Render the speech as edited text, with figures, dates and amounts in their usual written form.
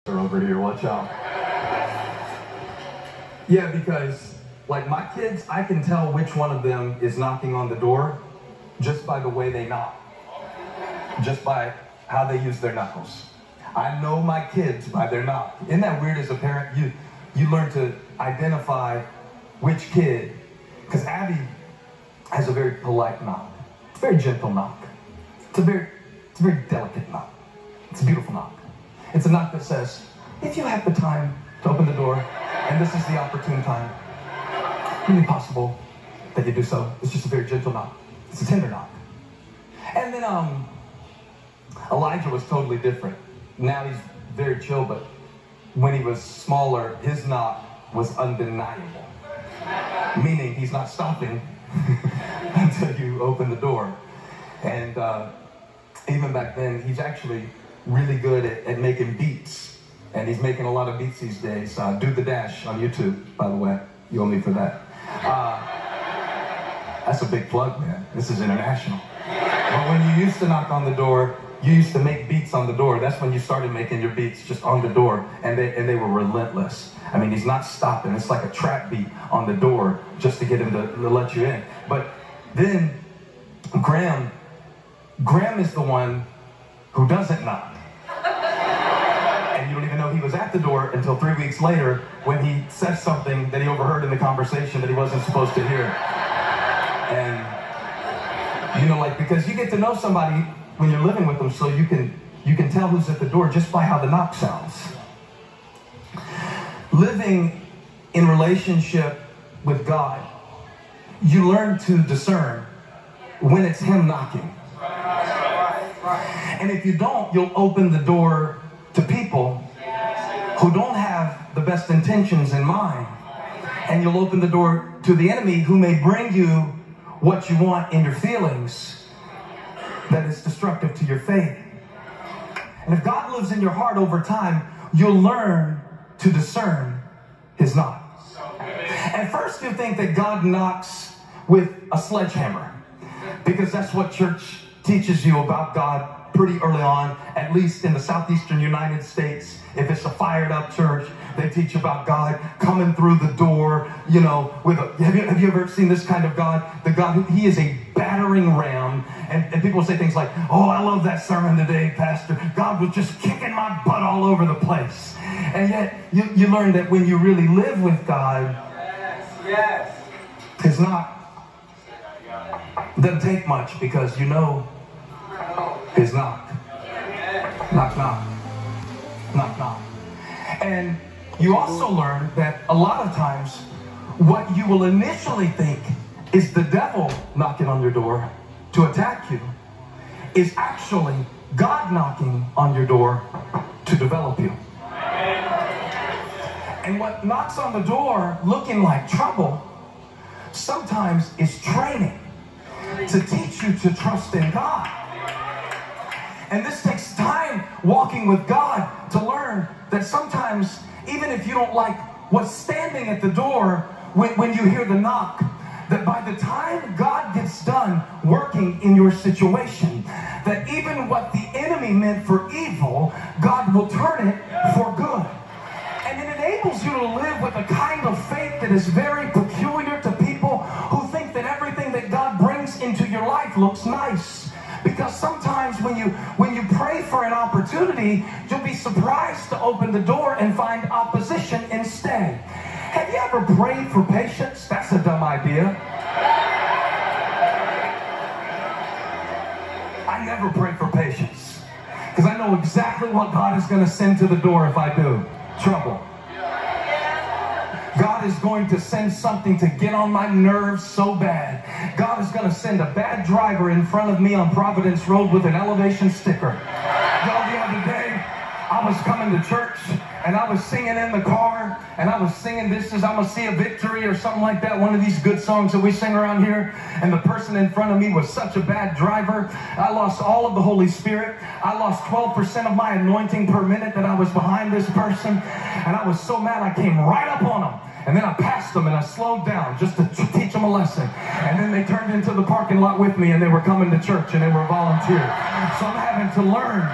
over here, watch out. Yeah, because like my kids, I can tell which one of them is knocking on the door just by the way they knock, just by how they use their knuckles. I know my kids by their knock. Isn't that weird as a parent? You learn to identify which kid, because Abby has a very polite knock. It's a very gentle knock. It's a very delicate knock. It's a beautiful knock. It's a knock that says, if you have the time to open the door, and this is the opportune time, really possible that you do so. It's just a very gentle knock. It's a tender knock. And then Elijah was totally different. Now he's very chill, but when he was smaller, his knock was undeniable. Meaning he's not stopping until you open the door. And even back then, he's actually really good at making beats. And he's making a lot of beats these days. Do the Dash on YouTube, by the way. You owe me for that. That's a big plug, man. This is international. But when you used to knock on the door, you used to make beats on the door. That's when you started making your beats just on the door. And they were relentless. I mean, he's not stopping. It's like a trap beat on the door just to get him to let you in. But then Graham is the one who doesn't knock. And you don't even know he was at the door until 3 weeks later when he says something that he overheard in the conversation that he wasn't supposed to hear. And, you know, like, because you get to know somebody when you're living with them, so you can tell who's at the door just by how the knock sounds. Living in relationship with God, you learn to discern when it's him knocking. And if you don't, you'll open the door to people who don't have the best intentions in mind. And you'll open the door to the enemy who may bring you what you want in your feelings that is destructive to your faith. And if God lives in your heart over time, you'll learn to discern his knock. At first you think that God knocks with a sledgehammer, because that's what church teaches you about God pretty early on, at least in the southeastern United States. If it's a fired up church, they teach about God coming through the door, you know, with a, have you ever seen this kind of God? The God who, he is a battering ram. And people say things like, oh, I love that sermon today, Pastor. God was just kicking my butt all over the place. And yet you learn that when you really live with God, his knock doesn't take much, because you know his knock. Knock, knock. Knock, knock. And you also learn that a lot of times what you will initially think is the devil knocking on your door to attack you is actually God knocking on your door to develop you. And what knocks on the door looking like trouble sometimes is training to teach you to trust in God. And this takes time walking with God to learn that sometimes, even if you don't like what's standing at the door when you hear the knock, that by the time God gets done working in your situation, that even what the enemy meant for evil, God will turn it for good. And it enables you to live with a kind of faith that is very peculiar to people who think that everything that God brings into your life looks nice. Because sometimes when you pray for an opportunity, you'll be surprised to open the door and find opposition instead. Have you ever prayed for patience? That's a dumb idea. I never pray for patience, because I know exactly what God is going to send to the door if I do. Trouble. God is going to send something to get on my nerves so bad. God is going to send a bad driver in front of me on Providence Road with an elevation sticker. Y'all, the other day, I was coming to church, and I was singing in the car, and I was singing This Is I'm Gonna See a Victory or something like that, one of these good songs that we sing around here, and the person in front of me was such a bad driver. I lost all of the Holy Spirit. I lost 12% of my anointing per minute that I was behind this person, and I was so mad I came right up on him. And then I passed them and I slowed down just to teach them a lesson. And then they turned into the parking lot with me, and they were coming to church and they were volunteers. So I'm having to learn